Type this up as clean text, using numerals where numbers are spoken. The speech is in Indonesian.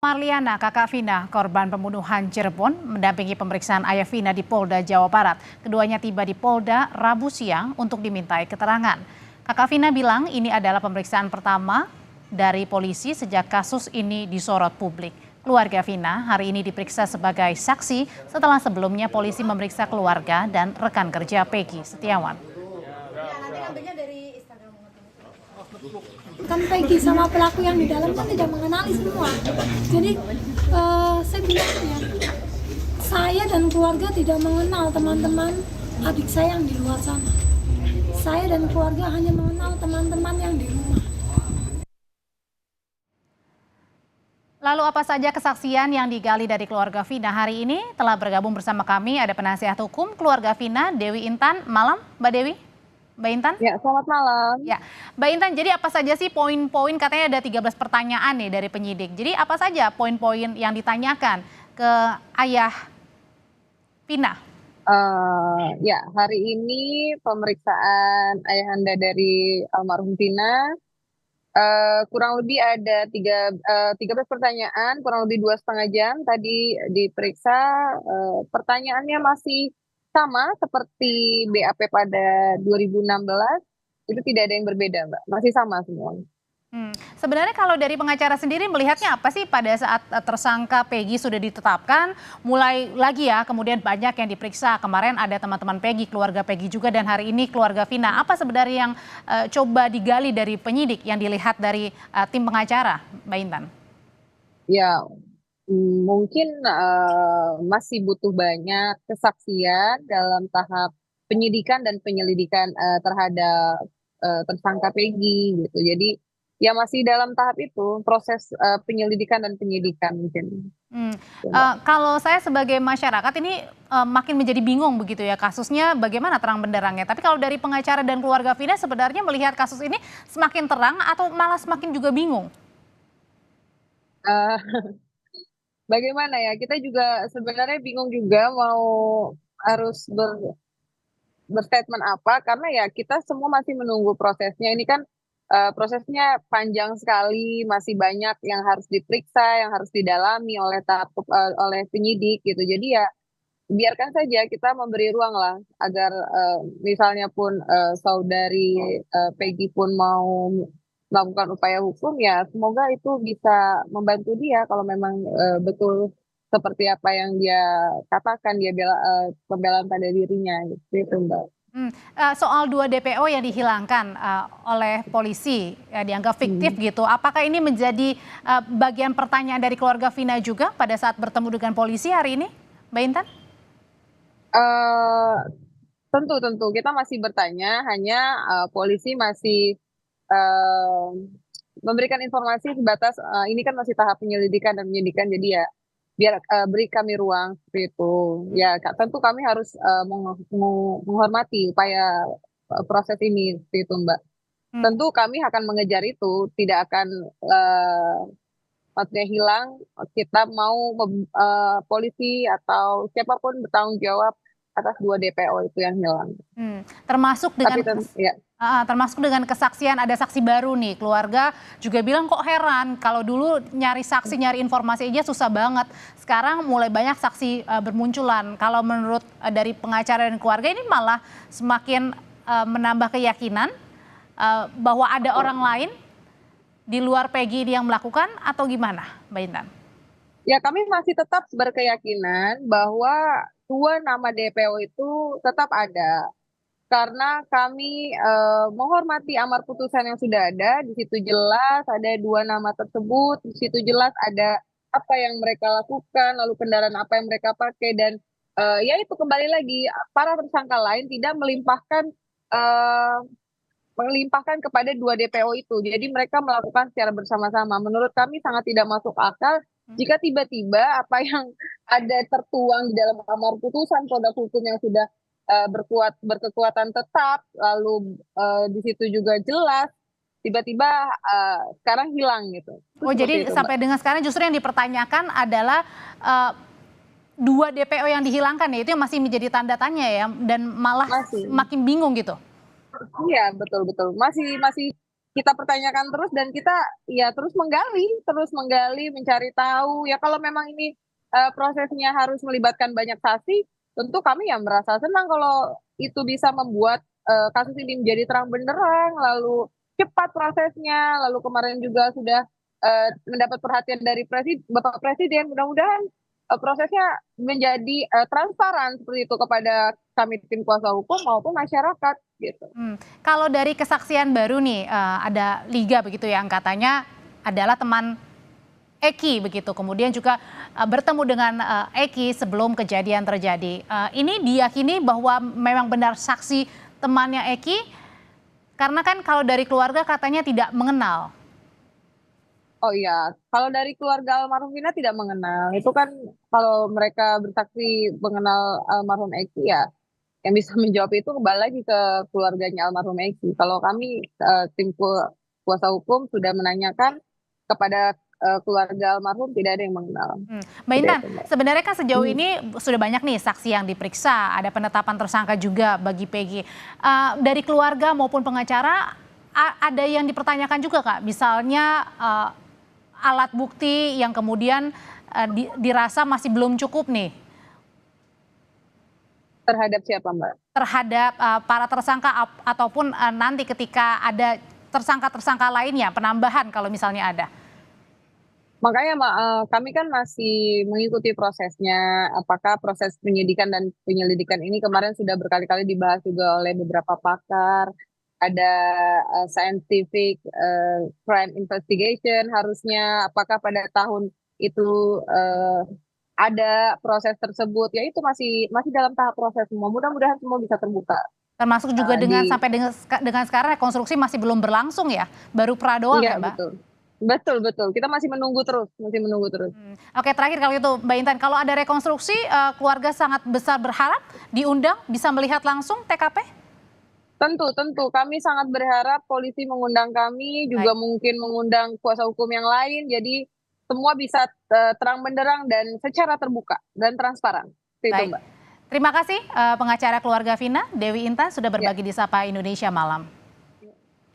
Marliana, kakak Vina, korban pembunuhan Cirebon, mendampingi pemeriksaan ayah Vina di Polda Jawa Barat. Keduanya tiba di Polda Rabu siang untuk dimintai keterangan. Kakak Vina bilang ini adalah pemeriksaan pertama dari polisi sejak kasus ini disorot publik. Keluarga Vina hari ini diperiksa sebagai saksi setelah sebelumnya polisi memeriksa keluarga dan rekan kerja Peggy Setiawan. Kan Peggy sama pelaku yang di dalam kan tidak mengenali semua. Jadi saya bilang ya, saya dan keluarga tidak mengenal teman-teman adik saya yang di luar sana. Saya dan keluarga hanya mengenal teman-teman yang di rumah. Lalu apa saja kesaksian yang digali dari keluarga Vina hari ini? Telah bergabung bersama kami ada penasihat hukum keluarga Vina, Dewi Intan. Malam, Mbak Dewi. Mbak Intan? Ya, selamat malam. Ya, Mbak Intan, jadi apa saja sih poin-poin, katanya ada 13 pertanyaan nih dari penyidik. Jadi apa saja poin-poin yang ditanyakan ke ayah Vina? Ya, hari ini pemeriksaan ayahanda dari almarhum Vina kurang lebih ada 13 pertanyaan, kurang lebih 2,5 jam tadi diperiksa. Pertanyaannya masih sama seperti BAP pada 2016, itu tidak ada yang berbeda, Mbak. Masih sama semua. Sebenarnya kalau dari pengacara sendiri melihatnya apa sih pada saat tersangka Peggy sudah ditetapkan, mulai lagi ya kemudian banyak yang diperiksa, kemarin ada teman-teman Peggy, keluarga Peggy juga, dan hari ini keluarga Vina. Apa sebenarnya yang coba digali dari penyidik yang dilihat dari tim pengacara, Mbak Intan? Ya, mungkin masih butuh banyak kesaksian dalam tahap penyidikan dan penyelidikan terhadap tersangka Peggy gitu. Jadi ya masih dalam tahap itu proses penyelidikan dan penyidikan mungkin. Kalau saya sebagai masyarakat ini makin menjadi bingung begitu ya kasusnya bagaimana terang benderangnya. Tapi kalau dari pengacara dan keluarga Vina sebenarnya melihat kasus ini semakin terang atau malah semakin juga bingung? Bagaimana ya, kita juga sebenarnya bingung juga mau harus berstatement apa, karena ya kita semua masih menunggu prosesnya. Ini kan prosesnya panjang sekali, masih banyak yang harus diperiksa, yang harus didalami oleh penyidik gitu. Jadi ya biarkan saja, kita memberi ruang lah agar misalnya pun saudari Peggy pun mau melakukan upaya hukum, ya semoga itu bisa membantu dia kalau memang betul seperti apa yang dia katakan, dia pembelaan pada dirinya gitu Mbak. Soal 2 DPO yang dihilangkan oleh polisi dianggap fiktif gitu, apakah ini menjadi bagian pertanyaan dari keluarga Vina juga pada saat bertemu dengan polisi hari ini, Mbak Intan? Tentu kita masih bertanya, hanya polisi masih eh, memberikan informasi sebatas ini kan masih tahap penyelidikan dan penyidikan, jadi ya biar beri kami ruang seperti itu. Ya tentu kami harus menghormati upaya proses ini seperti itu Mbak. Tentu kami akan mengejar itu, tidak akan maksudnya hilang. Kita mau polisi atau siapapun bertanggung jawab atas 2 DPO itu yang hilang. Termasuk dengan ya. termasuk dengan kesaksian ada saksi baru nih, keluarga juga bilang kok heran kalau dulu nyari saksi, nyari informasi aja susah banget, sekarang mulai banyak saksi bermunculan. Kalau menurut dari pengacara dan keluarga ini malah semakin menambah keyakinan bahwa ada orang lain di luar Peggy yang melakukan, atau gimana, Mbak Intan? Ya, kami masih tetap berkeyakinan bahwa 2 nama DPO itu tetap ada. Karena kami menghormati amar putusan yang sudah ada, di situ jelas ada 2 nama tersebut, di situ jelas ada apa yang mereka lakukan, lalu kendaraan apa yang mereka pakai, dan ya itu kembali lagi para tersangka lain tidak melimpahkan kepada 2 DPO itu. Jadi mereka melakukan secara bersama-sama. Menurut kami sangat tidak masuk akal jika tiba-tiba apa yang ada tertuang di dalam amar putusan produk hukum yang sudah berkekuatan tetap, lalu di situ juga jelas, tiba-tiba sekarang hilang gitu. Jadi sampai dengan sekarang justru yang dipertanyakan adalah 2 DPO yang dihilangkan ya, itu yang masih menjadi tanda tanya ya, dan malah makin bingung gitu. Iya, betul. Masih kita pertanyakan terus dan kita ya terus menggali, mencari tahu. Ya kalau memang ini prosesnya harus melibatkan banyak saksi, tentu kami ya merasa senang kalau itu bisa membuat kasus ini menjadi terang benderang, lalu cepat prosesnya, lalu kemarin juga sudah mendapat perhatian dari Bapak Presiden. Mudah-mudahan prosesnya menjadi transparan seperti itu kepada kami tim kuasa hukum maupun masyarakat gitu. Kalau dari kesaksian baru nih, ada Liga begitu yang katanya adalah teman Eki begitu, kemudian juga bertemu dengan Eki sebelum kejadian terjadi. Ini diyakini bahwa memang benar saksi temannya Eki, karena kan kalau dari keluarga katanya tidak mengenal. Oh iya, kalau dari keluarga almarhum Vina tidak mengenal. Itu kan kalau mereka bersaksi mengenal almarhum Eki ya, yang bisa menjawab itu kembali lagi ke keluarganya almarhum Eki. Kalau kami tim kuasa hukum sudah menanyakan kepada keluarga almarhum, tidak ada yang mengenal. Mbak Intan, sebenarnya kan sejauh ini sudah banyak nih saksi yang diperiksa, ada penetapan tersangka juga bagi Peggy. Dari keluarga maupun pengacara, ada yang dipertanyakan juga Kak, misalnya alat bukti yang kemudian dirasa masih belum cukup nih. Terhadap siapa Mbak? Terhadap para tersangka ataupun nanti ketika ada tersangka-tersangka lainnya, penambahan kalau misalnya ada. Makanya kami kan masih mengikuti prosesnya, apakah proses penyidikan dan penyelidikan ini kemarin sudah berkali-kali dibahas juga oleh beberapa pakar, ada scientific crime investigation harusnya, apakah pada tahun itu ada proses tersebut, ya itu masih dalam tahap proses semua, mudah-mudahan semua bisa terbuka. Termasuk juga sampai dengan sekarang rekonstruksi masih belum berlangsung ya, baru pra doang ya Mbak? Betul. Kita masih menunggu terus. Oke, terakhir kalau itu Mbak Intan, kalau ada rekonstruksi, keluarga sangat besar berharap diundang bisa melihat langsung TKP? Tentu. Kami sangat berharap polisi mengundang kami, juga mungkin mengundang kuasa hukum yang lain. Jadi semua bisa terang benderang dan secara terbuka dan transparan. Itu Mbak. Terima kasih pengacara keluarga Vina, Dewi Intan sudah berbagi di Sapa Indonesia Malam.